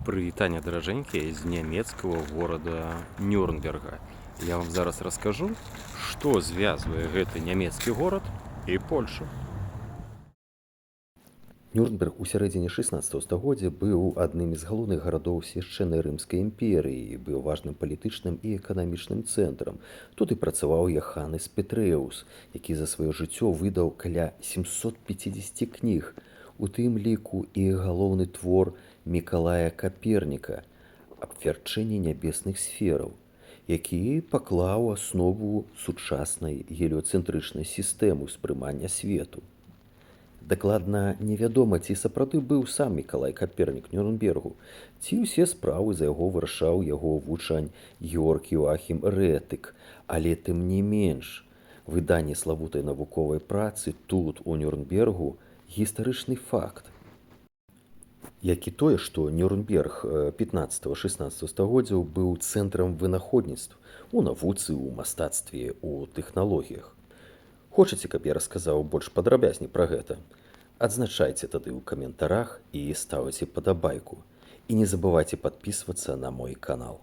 Прывітанне даражэнькія з нямецкага горада Нюрнберга. Я вам зараз раскажу, што звязвае гэты нямецкі горад і Польшу. Нюрнберг у сярэдзіне 16 стагоддзя быў адным з галоўных гарадоў свяшчэннай рымскай імперыі і быў важным палітычным і эканамічным цэнтрам. Тут і працаваў Яханес Петрэус, які за сваё жыццё выдаў каля 750 кніг, у тым ліку і галоўны твор Мікалая Каперніка «Абвярчэнне нябесных сфераў», які паклаў аснову сучаснай геліёцэнтрычнай сістэмы ўспрымання свету. Дакладна невядома, ці сапраўды быў сам Мікалай Капернік Нюрнбергу, ці ўсе справы за яго вырашаў яго вучань Георг Йоахім Рэтык, але тым не менш, выданне славутай навуковай працы тут, у Нюрнбергу, гістарычны факт. Як і тое, што Нюрнберг 15-16 стагоддзяў быў цэнтрам вынаходніцтв у навуцы, у мастацтве, у тэхналогіях. Хочаце, каб я расказаў больш падрабязней пра гэта? Адзначайце тады ў каментарах і ставайце падабайку. І не забывайце падпісвацца на мой канал.